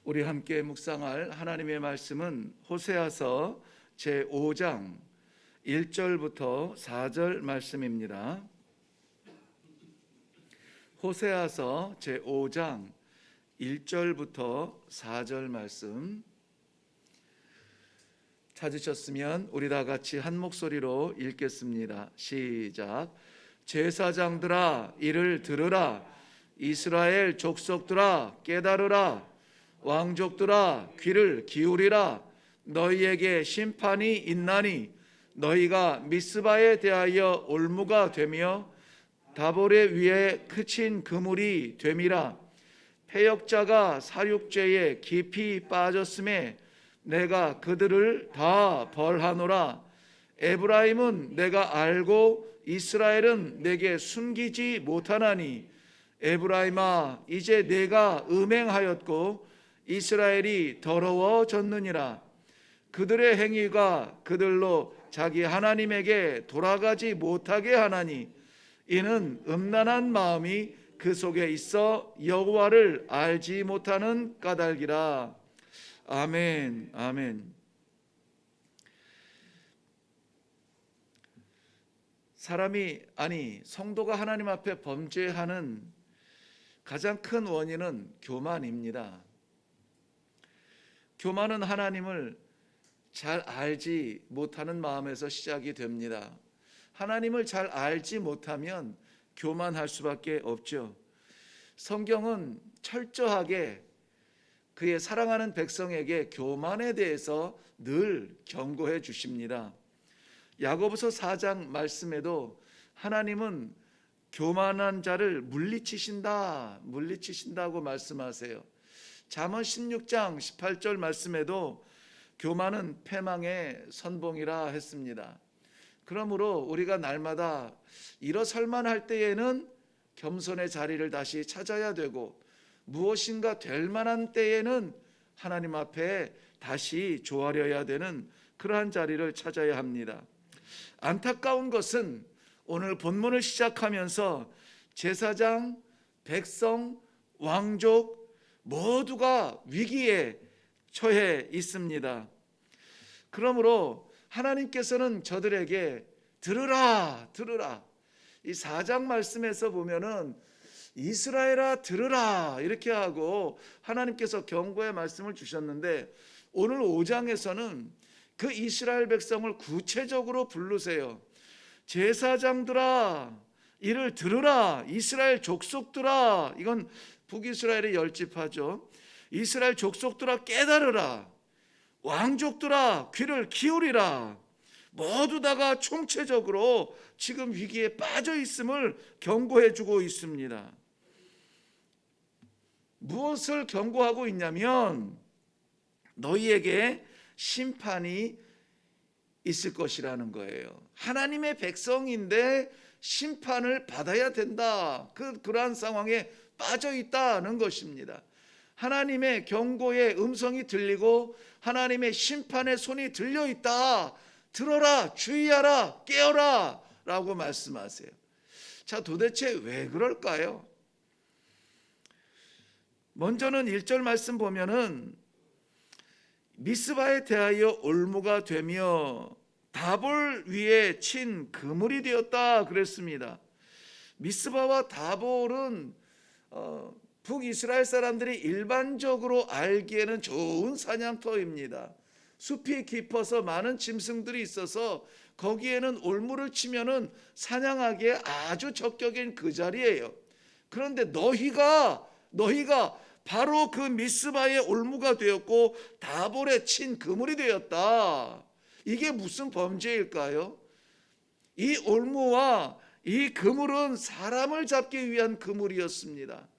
우리 함께 묵상할 하나님의 말씀은 호세아서 제5장 1절부터 4절 말씀입니다. 호세아서 제5장 1절부터 4절 말씀 찾으셨으면 우리 다 같이 한 목소리로 읽겠습니다. 시작. 제사장들아 이를 들으라. 이스라엘 족속들아 깨달으라. 왕족들아 귀를 기울이라. 너희에게 심판이 있나니 너희가 미스바에 대하여 올무가 되며 다볼의 위에 그친 그물이 됨이라. 패역자가 사륙죄에 깊이 빠졌음에 내가 그들을 다 벌하노라. 에브라임은 내가 알고 이스라엘은 내게 숨기지 못하나니 에브라임아 이제 내가 음행하였고 이스라엘이 더러워졌느니라. 그들의 행위가 그들로 자기 하나님에게 돌아가지 못하게 하나니 이는 음란한 마음이 그 속에 있어 여호와를 알지 못하는 까닭이라. 아멘. 아멘. 성도가 하나님 앞에 범죄하는 가장 큰 원인은 교만입니다. 교만은 하나님을 잘 알지 못하는 마음에서 시작이 됩니다. 하나님을 잘 알지 못하면 교만할 수밖에 없죠. 성경은 철저하게 그의 사랑하는 백성에게 교만에 대해서 늘 경고해 주십니다. 야고보서 4장 말씀에도 하나님은 교만한 자를 물리치신다고 말씀하세요. 잠언 16장 18절 말씀에도 교만은 패망의 선봉이라 했습니다. 그러므로 우리가 날마다 일어설만 할 때에는 겸손의 자리를 다시 찾아야 되고 무엇인가 될 만한 때에는 하나님 앞에 다시 조아려야 되는 그러한 자리를 찾아야 합니다. 안타까운 것은 오늘 본문을 시작하면서 제사장, 백성, 왕족 모두가 위기에 처해 있습니다. 그러므로 하나님께서는 저들에게 들으라. 이 4장 말씀에서 보면은 이스라엘아 들으라 이렇게 하고 하나님께서 경고의 말씀을 주셨는데 오늘 5장에서는 그 이스라엘 백성을 구체적으로 부르세요. 제사장들아 이를 들으라. 이스라엘 족속들아, 이건 북이스라엘의 10지파죠. 이스라엘 족속들아 깨달으라. 왕족들아 귀를 기울이라. 모두 다가 총체적으로 지금 위기에 빠져 있음을 경고해 주고 있습니다. 무엇을 경고하고 있냐면 너희에게 심판이 있을 것이라는 거예요. 하나님의 백성인데 심판을 받아야 된다. 그러한 상황에 빠져 있다는 것입니다. 하나님의 경고의 음성이 들리고 하나님의 심판의 손이 들려 있다. 들어라, 주의하라, 깨어라 라고 말씀하세요. 자, 도대체 왜 그럴까요? 먼저는 1절 말씀 보면은 미스바에 대하여 올무가 되며 다볼 위에 친 그물이 되었다 그랬습니다. 미스바와 다볼은 북이스라엘 사람들이 일반적으로 알기에는 좋은 사냥터입니다. 숲이 깊어서 많은 짐승들이 있어서 거기에는 올무를 치면은 사냥하기에 아주 적격인 그 자리예요. 그런데 너희가 바로 그 미스바의 올무가 되었고 다볼에 친 그물이 되었다. 이게 무슨 범죄일까요? 이 올무와 이 그물은 사람을 잡기 위한 그물이었습니다.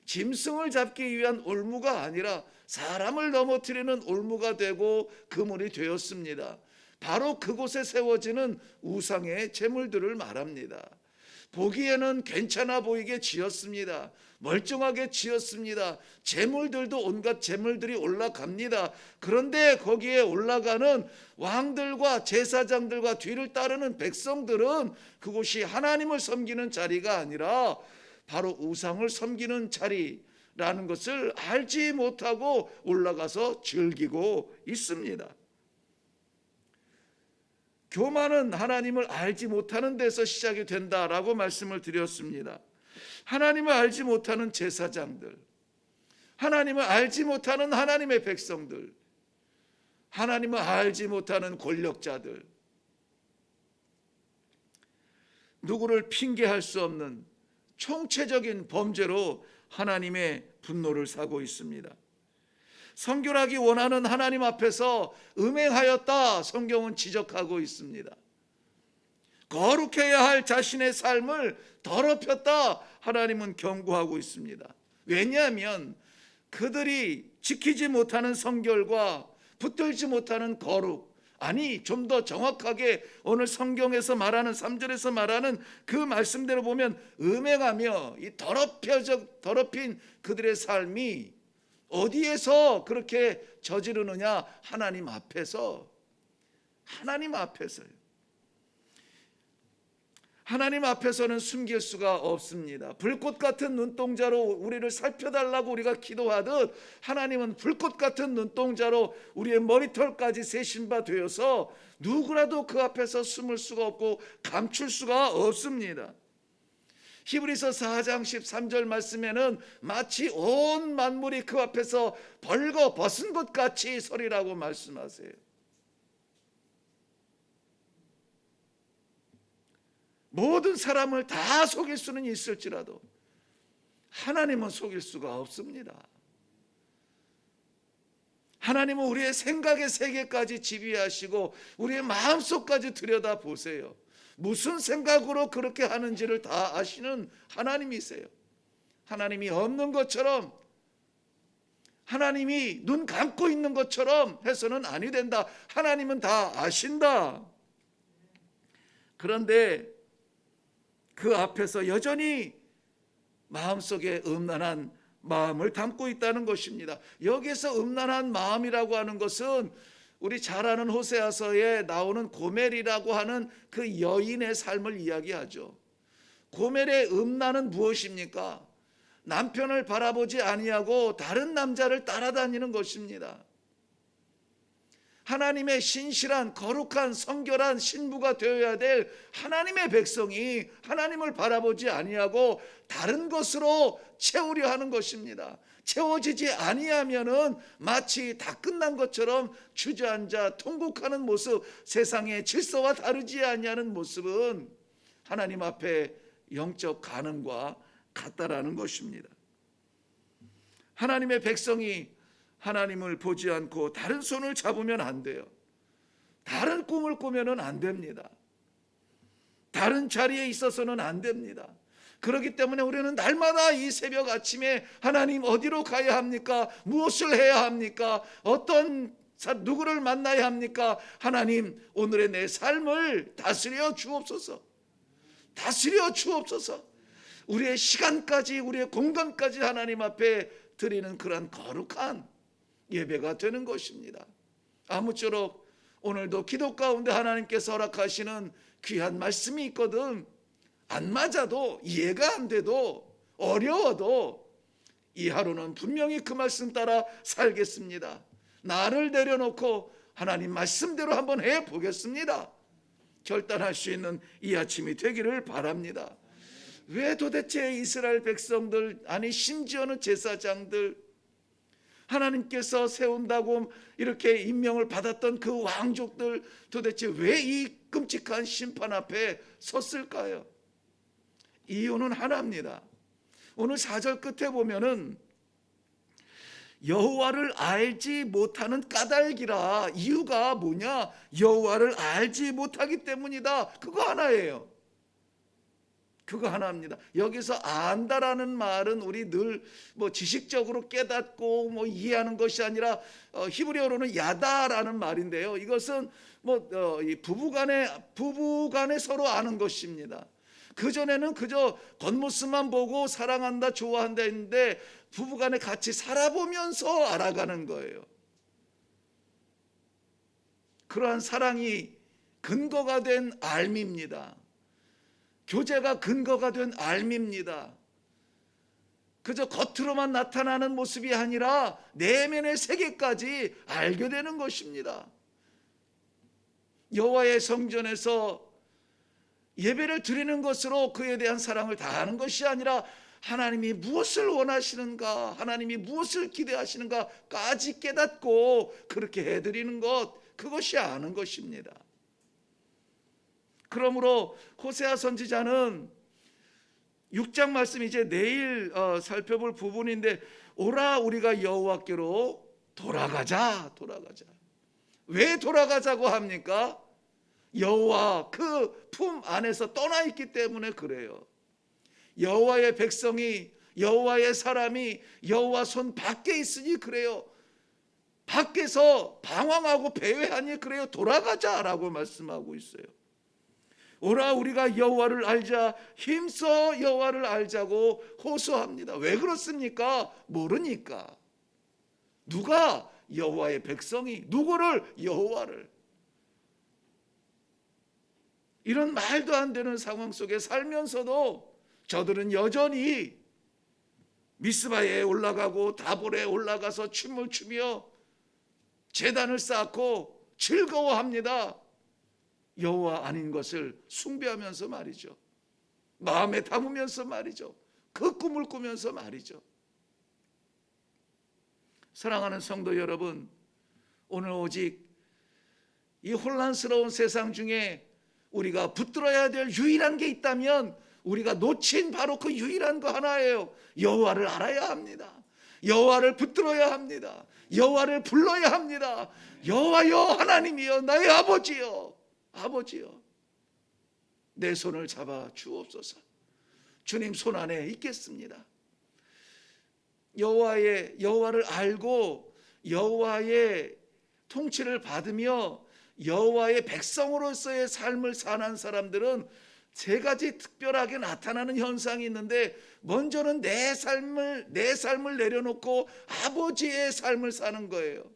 짐승을 잡기 위한 올무가 아니라 사람을 넘어뜨리는 올무가 되고 그물이 되었습니다. 바로 그곳에 세워지는 우상의 제물들을 말합니다. 보기에는 괜찮아 보이게 지었습니다. 멀쩡하게 지었습니다. 제물들도 온갖 제물들이 올라갑니다. 그런데 거기에 올라가는 왕들과 제사장들과 뒤를 따르는 백성들은 그곳이 하나님을 섬기는 자리가 아니라 바로 우상을 섬기는 자리라는 라는 것을 알지 못하고 올라가서 즐기고 있습니다. 교만은 하나님을 알지 못하는 데서 시작이 된다라고 말씀을 드렸습니다. 하나님을 알지 못하는 제사장들, 하나님을 알지 못하는 하나님의 백성들, 하나님을 알지 못하는 권력자들, 누구를 핑계할 수 없는 총체적인 범죄로 하나님의 분노를 사고 있습니다. 성결하기 원하는 하나님 앞에서 음행하였다 성경은 지적하고 있습니다. 거룩해야 할 자신의 삶을 더럽혔다 하나님은 경고하고 있습니다. 왜냐하면 그들이 지키지 못하는 성결과 붙들지 못하는 거룩, 아니 좀 더 정확하게 오늘 성경에서 말하는 3절에서 말하는 그 말씀대로 보면 음행하며 이 더럽힌 그들의 삶이 어디에서 그렇게 저지르느냐? 하나님 앞에서. 하나님 앞에서요. 하나님 앞에서는 숨길 수가 없습니다. 불꽃 같은 눈동자로 우리를 살펴달라고 우리가 기도하듯 하나님은 불꽃 같은 눈동자로 우리의 머리털까지 세신 바 되어서 누구라도 그 앞에서 숨을 수가 없고 감출 수가 없습니다. 히브리서 4장 13절 말씀에는 마치 온 만물이 그 앞에서 벌거 벗은 것 같이 서리라고 말씀하세요. 모든 사람을 다 속일 수는 있을지라도 하나님은 속일 수가 없습니다. 하나님은 우리의 생각의 세계까지 지휘하시고 우리의 마음속까지 들여다보세요. 무슨 생각으로 그렇게 하는지를 다 아시는 하나님이세요. 하나님이 없는 것처럼, 하나님이 눈 감고 있는 것처럼 해서는 아니 된다. 하나님은 다 아신다. 그런데 그 앞에서 여전히 마음속에 음란한 마음을 담고 있다는 것입니다. 여기서 음란한 마음이라고 하는 것은 우리 잘 아는 호세아서에 나오는 고멜이라고 하는 그 여인의 삶을 이야기하죠. 고멜의 음란은 무엇입니까? 남편을 바라보지 아니하고 다른 남자를 따라다니는 것입니다. 하나님의 신실한 거룩한 성결한 신부가 되어야 될 하나님의 백성이 하나님을 바라보지 아니하고 다른 것으로 채우려 하는 것입니다. 채워지지 아니하면은 마치 다 끝난 것처럼 주저앉아 통곡하는 모습, 세상의 질서와 다르지 아니하는 모습은 하나님 앞에 영적 간음과 같다라는 것입니다. 하나님의 백성이 하나님을 보지 않고 다른 손을 잡으면 안 돼요. 다른 꿈을 꾸면은 안 됩니다. 다른 자리에 있어서는 안 됩니다. 그렇기 때문에 우리는 날마다 이 새벽 아침에 하나님 어디로 가야 합니까? 무엇을 해야 합니까? 누구를 만나야 합니까? 하나님 오늘의 내 삶을 다스려 주옵소서. 다스려 주옵소서. 우리의 시간까지 우리의 공간까지 하나님 앞에 드리는 그러한 거룩한 예배가 되는 것입니다. 아무쪼록 오늘도 기도 가운데 하나님께서 허락하시는 귀한 말씀이 있거든 안 맞아도 이해가 안 돼도 어려워도 이 하루는 분명히 그 말씀 따라 살겠습니다. 나를 내려놓고 하나님 말씀대로 한번 해보겠습니다. 결단할 수 있는 이 아침이 되기를 바랍니다. 왜 도대체 이스라엘 백성들, 아니 심지어는 제사장들, 하나님께서 세운다고 이렇게 임명을 받았던 그 왕족들 도대체 왜 이 끔찍한 심판 앞에 섰을까요? 이유는 하나입니다. 오늘 4절 끝에 보면은 여호와를 알지 못하는 까닭이라. 이유가 뭐냐? 여호와를 알지 못하기 때문이다. 그거 하나예요. 그거 하나입니다. 여기서 안다라는 말은 우리 늘 지식적으로 깨닫고 이해하는 것이 아니라 히브리어로는 야다라는 말인데요. 이것은 부부간에 서로 아는 것입니다. 그전에는 그저 겉모습만 보고 사랑한다 좋아한다 했는데 부부간에 같이 살아보면서 알아가는 거예요. 그러한 사랑이 근거가 된 알미입니다. 교제가 근거가 된 알미입니다. 그저 겉으로만 나타나는 모습이 아니라 내면의 세계까지 알게 되는 것입니다. 여호와의 성전에서 예배를 드리는 것으로 그에 대한 사랑을 다하는 것이 아니라 하나님이 무엇을 원하시는가, 하나님이 무엇을 기대하시는가까지 깨닫고 그렇게 해드리는 것, 그것이 아는 것입니다. 그러므로 호세아 선지자는 6장 말씀, 이제 내일 살펴볼 부분인데, 오라 우리가 여호와께로 돌아가자. 왜 돌아가자고 합니까? 여호와 그 품 안에서 떠나 있기 때문에 그래요. 여호와의 백성이, 여호와의 사람이 여호와 손 밖에 있으니 그래요. 밖에서 방황하고 배회하니 그래요. 돌아가자라고 말씀하고 있어요. 오라 우리가 여호와를 알자, 힘써 여호와를 알자고 호소합니다. 왜 그렇습니까? 모르니까. 누가? 여호와의 백성이. 누구를? 여호와를. 이런 말도 안 되는 상황 속에 살면서도 저들은 여전히 미스바에 올라가고 다볼에 올라가서 춤을 추며 제단을 쌓고 즐거워합니다. 여호와 아닌 것을 숭배하면서 말이죠. 마음에 담으면서 말이죠. 그 꿈을 꾸면서 말이죠. 사랑하는 성도 여러분, 오늘 오직 이 혼란스러운 세상 중에 우리가 붙들어야 될 유일한 게 있다면 우리가 놓친 바로 그 유일한 거 하나예요. 여호와를 알아야 합니다. 여호와를 붙들어야 합니다. 여호와를 불러야 합니다. 여호와여, 하나님이여, 나의 아버지여, 아버지여, 내 손을 잡아 주옵소서. 주님 손 안에 있겠습니다. 여호와를 알고 여호와의 통치를 받으며 여호와의 백성으로서의 삶을 사는 사람들은 세 가지 특별하게 나타나는 현상이 있는데, 먼저는 내 삶을 내려놓고 아버지의 삶을 사는 거예요.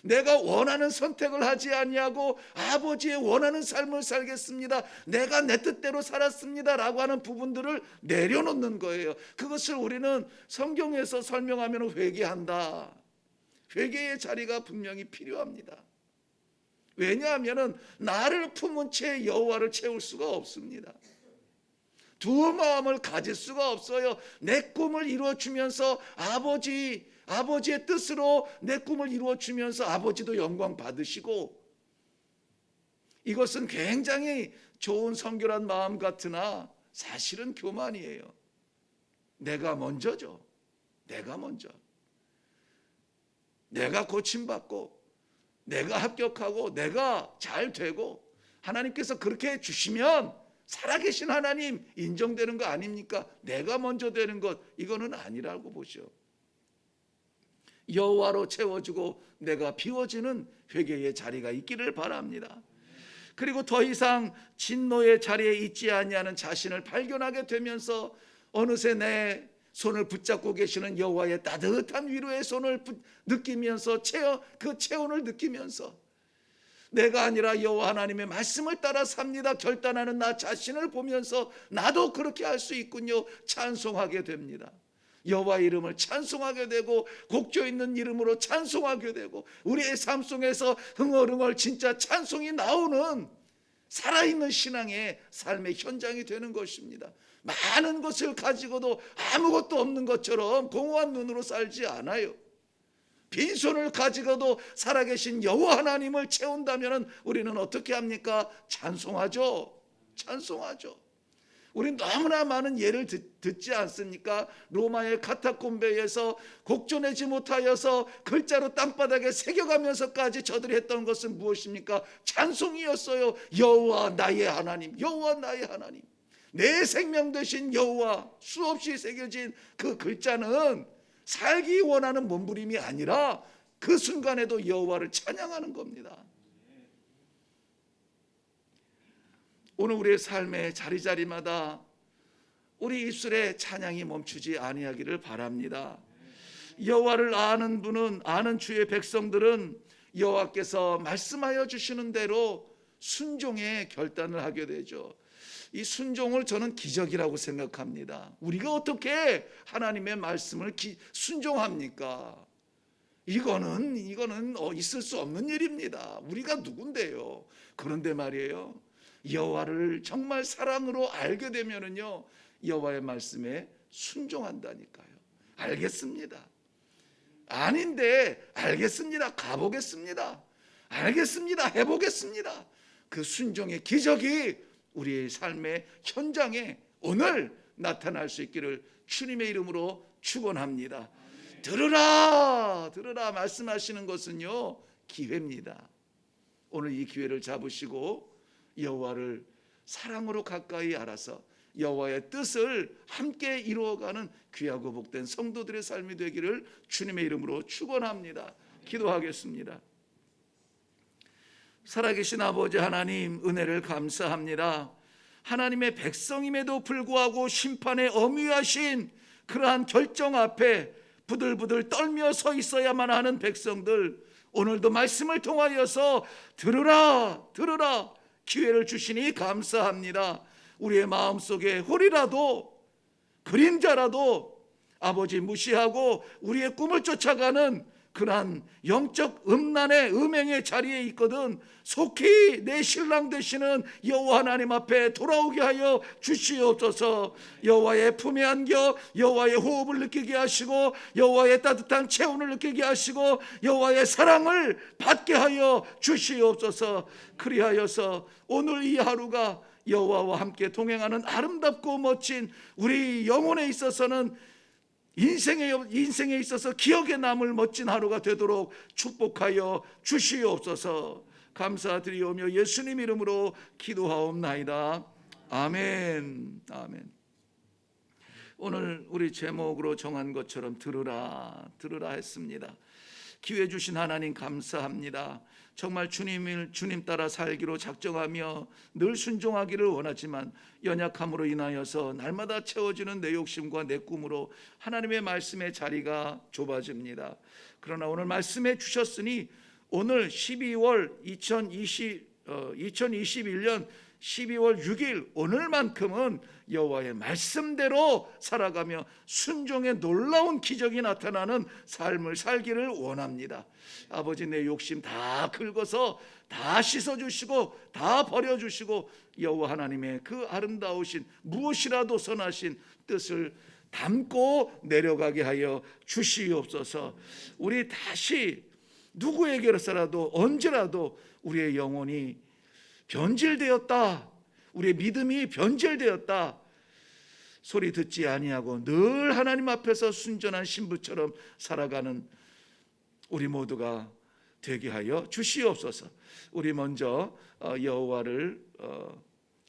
내가 원하는 선택을 하지 아니하고 아버지의 원하는 삶을 살겠습니다, 내가 내 뜻대로 살았습니다 라고 하는 부분들을 내려놓는 거예요. 그것을 우리는 성경에서 설명하면 회개한다. 회개의 자리가 분명히 필요합니다. 왜냐하면 나를 품은 채 여호와를 채울 수가 없습니다. 두 마음을 가질 수가 없어요. 내 꿈을 이루어주면서 아버지의 뜻으로 내 꿈을 이루어주면서 아버지도 영광 받으시고, 이것은 굉장히 좋은 성결한 마음 같으나 사실은 교만이에요. 내가 먼저죠. 내가 먼저. 내가 고침받고 내가 합격하고 내가 잘 되고 하나님께서 그렇게 해주시면 살아계신 하나님 인정되는 거 아닙니까? 내가 먼저 되는 것, 이거는 아니라고 보죠. 여호와로 채워주고 내가 비워지는 회개의 자리가 있기를 바랍니다. 그리고 더 이상 진노의 자리에 있지 아니하는 자신을 발견하게 되면서 어느새 내 손을 붙잡고 계시는 여호와의 따뜻한 위로의 손을 느끼면서 그 체온을 느끼면서 내가 아니라 여호와 하나님의 말씀을 따라 삽니다 결단하는 나 자신을 보면서 나도 그렇게 할 수 있군요 찬송하게 됩니다. 여호와 이름을 찬송하게 되고 곡조 있는 이름으로 찬송하게 되고 우리의 삶 속에서 흥얼흥얼 진짜 찬송이 나오는 살아있는 신앙의 삶의 현장이 되는 것입니다. 많은 것을 가지고도 아무것도 없는 것처럼 공허한 눈으로 살지 않아요. 빈손을 가지고도 살아계신 여호와 하나님을 채운다면 우리는 어떻게 합니까? 찬송하죠. 찬송하죠. 우린 너무나 많은 예를 듣지 않습니까? 로마의 카타콤베에서 곡조내지 못하여서 글자로 땅바닥에 새겨가면서까지 저들이 했던 것은 무엇입니까? 찬송이었어요. 여호와 나의 하나님, 여호와 나의 하나님, 내 생명 되신 여호와. 수없이 새겨진 그 글자는 살기 원하는 몸부림이 아니라 그 순간에도 여호와를 찬양하는 겁니다. 오늘 우리의 삶의 자리자리마다 우리 입술에 찬양이 멈추지 아니하기를 바랍니다. 여호와를 아는 분은, 아는 주의 백성들은 여호와께서 말씀하여 주시는 대로 순종의 결단을 하게 되죠. 이 순종을 저는 기적이라고 생각합니다. 우리가 어떻게 하나님의 말씀을 순종합니까? 이거는 있을 수 없는 일입니다. 우리가 누군데요? 그런데 말이에요, 여호와를 정말 사랑으로 알게 되면은요, 여호와의 말씀에 순종한다니까요. 알겠습니다. 아닌데 알겠습니다. 가보겠습니다. 알겠습니다. 해보겠습니다. 그 순종의 기적이 우리의 삶의 현장에 오늘 나타날 수 있기를 주님의 이름으로 축원합니다. 들으라 들으라 말씀하시는 것은요, 기회입니다. 오늘 이 기회를 잡으시고 여호와를 사랑으로 가까이 알아서 여호와의 뜻을 함께 이루어가는 귀하고 복된 성도들의 삶이 되기를 주님의 이름으로 축원합니다. 기도하겠습니다. 살아계신 아버지 하나님, 은혜를 감사합니다. 하나님의 백성임에도 불구하고 심판에 엄위하신 그러한 결정 앞에 부들부들 떨며 서 있어야만 하는 백성들, 오늘도 말씀을 통하여서 들으라 들으라 기회를 주시니 감사합니다. 우리의 마음속에 홀이라도 그림자라도 아버지 무시하고 우리의 꿈을 쫓아가는 그러한 영적 음란의 음행의 자리에 있거든 속히 내 신랑 되시는 여호와 하나님 앞에 돌아오게 하여 주시옵소서. 여호와의 품에 안겨 여호와의 호흡을 느끼게 하시고 여호와의 따뜻한 체온을 느끼게 하시고 여호와의 사랑을 받게 하여 주시옵소서. 그리하여서 오늘 이 하루가 여호와와 함께 동행하는 아름답고 멋진 우리 영혼에 있어서는 인생에 있어서 기억에 남을 멋진 하루가 되도록 축복하여 주시옵소서. 감사드리오며 예수님 이름으로 기도하옵나이다. 아멘. 아멘. 오늘 우리 제목으로 정한 것처럼 들으라 들으라 했습니다. 기회 주신 하나님 감사합니다. 정말 주님 따라 살기로 작정하며 늘 순종하기를 원하지만 연약함으로 인하여서 날마다 채워지는 내 욕심과 내 꿈으로 하나님의 말씀의 자리가 좁아집니다. 그러나 오늘 말씀해 주셨으니 오늘 2021년 12월 6일 오늘만큼은 여호와의 말씀대로 살아가며 순종의 놀라운 기적이 나타나는 삶을 살기를 원합니다. 아버지, 내 욕심 다 긁어서 다 씻어주시고 다 버려주시고 여호와 하나님의 그 아름다우신 무엇이라도 선하신 뜻을 담고 내려가게 하여 주시옵소서. 우리 다시 누구에게로서라도 언제라도 우리의 영혼이 변질되었다, 우리의 믿음이 변질되었다 소리 듣지 아니하고 늘 하나님 앞에서 순전한 신부처럼 살아가는 우리 모두가 되게 하여 주시옵소서. 우리 먼저 여호와를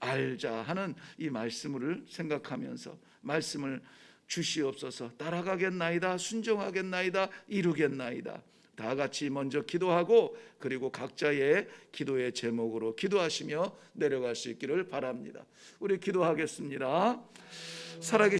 알자 하는 이 말씀을 생각하면서 말씀을 주시옵소서. 따라가겠나이다, 순종하겠나이다, 이루겠나이다. 다 같이 먼저 기도하고 그리고 각자의 기도의 제목으로 기도하시며 내려갈 수 있기를 바랍니다. 우리 기도하겠습니다. 살아계신